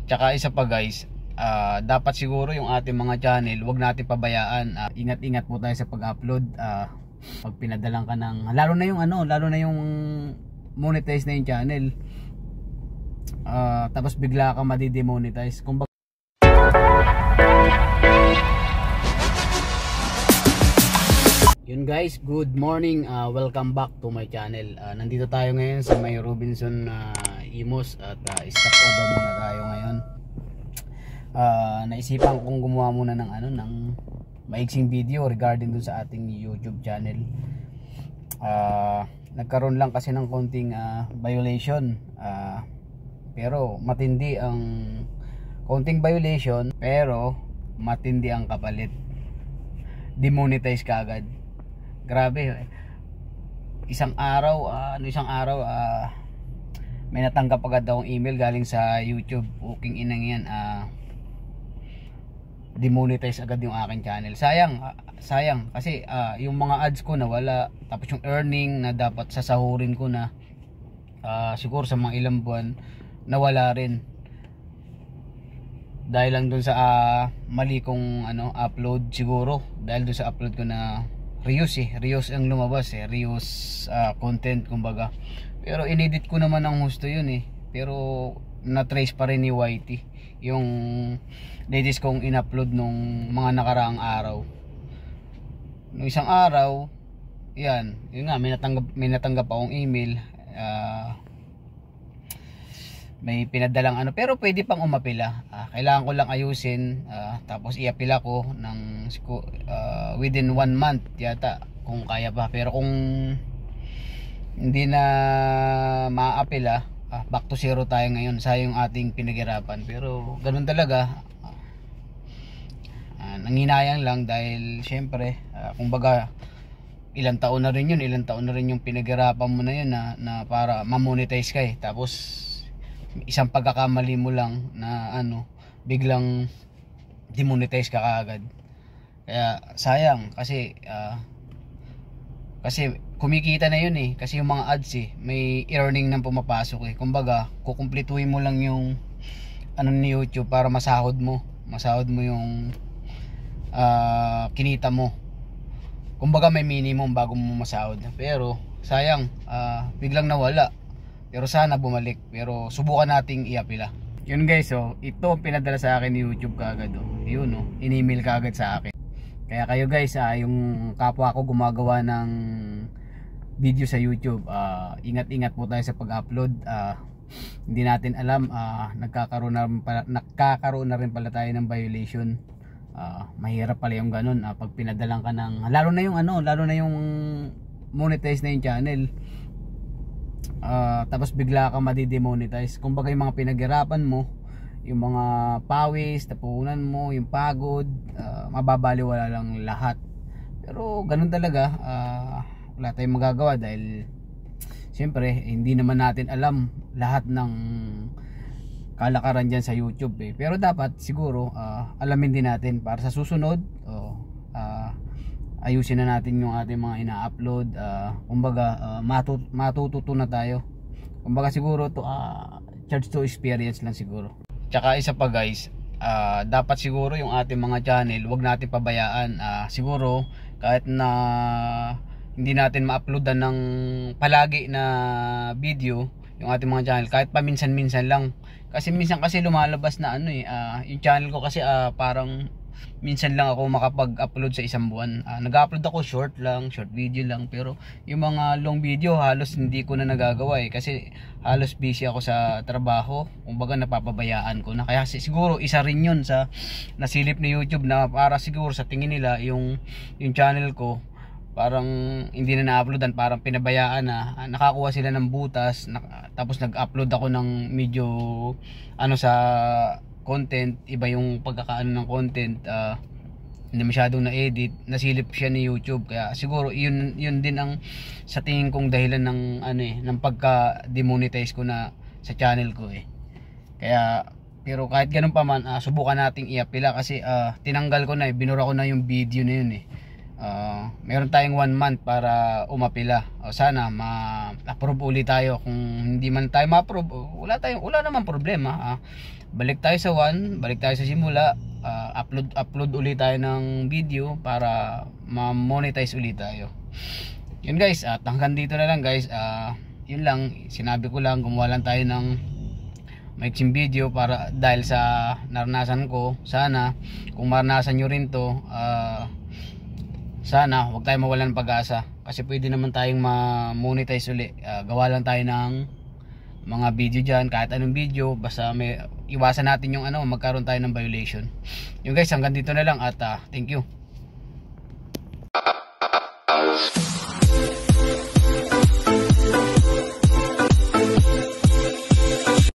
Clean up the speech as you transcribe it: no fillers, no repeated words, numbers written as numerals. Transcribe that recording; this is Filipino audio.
Tsaka isa pa guys, dapat siguro yung ating mga channel, wag natin pabayaan. Ingat-ingat po tayo sa pag-upload. Pag pinadalang ka ng, lalo na yung monetize na yung channel. Tapos bigla ka madi-demonetize. Kung yun guys, good morning, welcome back to my channel. Nandito tayo ngayon sa may Robinson Imos at stopover muna tayo ngayon. Naisipan kong gumawa muna ng maiksing video regarding dun sa ating YouTube channel. Nagkaroon lang kasi ng konting violation, pero matindi ang konting violation, pero matindi ang kapalit. Demonetize ka agad. Grabe, isang araw may natanggap agad akong email galing sa YouTube. Uking inang yan, demonetize agad yung aking channel. Sayang kasi yung mga ads ko nawala, tapos yung earning na dapat sasahurin ko na siguro sa mga ilang buwan nawala rin dahil lang dun sa mali kong upload. Siguro dahil dun sa upload ko na reuse ang lumabas, reuse content kumbaga. Pero inedit ko naman ng husto yun pero na-trace pa rin ni YT yung latest kong in-upload nung mga nakaraang araw. Nung isang araw, yun nga, may natanggap akong email, may pinadalang pero pwede pang umapila. Kailangan ko lang ayusin, tapos iapila ko ng within 1 month yata kung kaya pa. Pero kung hindi na maapila, back to zero tayo ngayon. Sayang ating pinaghirapan, pero ganun talaga. Nanginayang lang dahil syempre, kumbaga ilang taon na rin yung pinaghirapan mo na yun na para ma-monetize ka tapos isang pagkakamali mo lang na biglang demonetize ka kaagad. Kaya sayang kasi kumikita na yun kasi yung mga ads may earning nang pumapasok kumbaga kukumpletuhin mo lang yung ni YouTube para masahod mo yung kinita mo. Kumbaga may minimum bago mo masahod, pero sayang biglang nawala. Pero sana bumalik, pero subukan nating iapila. Yun guys, ito ang pinadala sa akin ni YouTube kaagad. Yun, in-email kaagad sa akin. Kaya kayo guys, yung kapwa ko gumagawa ng video sa YouTube, ingat-ingat po tayo sa pag-upload. Hindi natin alam, nagkakaroon na rin pala tayo ng violation. Mahirap pala yung ganun, pag pinadalang ka ng, lalo na yung monetize na yung channel. Tapos bigla ka madi-demonetize. Kumbaga yung mga pinaghirapan mo, yung mga pawis, tapunan mo, yung pagod, mababaliwala lang lahat. Pero ganun talaga, wala tayong magagawa dahil siyempre hindi naman natin alam lahat ng kalakaran dyan sa YouTube Pero dapat siguro alamin din natin para sa susunod, ayusin na natin yung ating mga ina-upload. Kumbaga matututo na tayo. Kumbaga siguro to charge to experience lang siguro. Tsaka isa pa guys, dapat siguro yung ating mga channel, wag natin pabayaan. Siguro kahit na hindi natin ma-uploadan ng palagi na video yung ating mga channel, kahit paminsan-minsan lang. Kasi minsan kasi lumalabas na yung channel ko kasi parang minsan lang ako makapag-upload sa isang buwan. Nag-upload ako short video lang, pero yung mga long video halos hindi ko na nagagawa kasi halos busy ako sa trabaho. Kumbaga napapabayaan ko na. Kaya siguro isa rin yun sa nasilip ni YouTube na para siguro sa tingin nila yung channel ko parang hindi na na-uploadan, parang pinabayaan na. Nakakuha sila ng butas tapos nag-upload ako ng medyo sa content, iba yung pagkakaano ng content, hindi masyadong na-edit, nasilip siya ni YouTube. Kaya siguro yun din ang sa tingin kong dahilan ng ng pagka-demonetize ko na sa channel ko Kaya pero kahit ganun pa man, subukan nating iapila kasi tinanggal ko na binura ko na yung video na yun meron tayong 1 month para umapila. O sana ma-approve ulit tayo. Kung hindi man tayo ma-approve, wala naman problema. Balik tayo sa 1, balik tayo sa simula. Upload ulit tayo ng video para ma-monetize ulit tayo. Yun guys, at hanggang dito na lang guys. Yun lang, sinabi ko lang, gumawa lang tayo ng maiksing video para dahil sa naranasan ko. Sana kung maranasan nyo rin to, sana huwag tayo mawalan ng pag-asa, kasi pwede naman tayong ma-monetize uli. Gawa lang tayo ng mga video dyan, kahit anong video, basta may iwasan natin yung magkaroon tayo ng violation. Yung guys, hanggang dito na lang at thank you.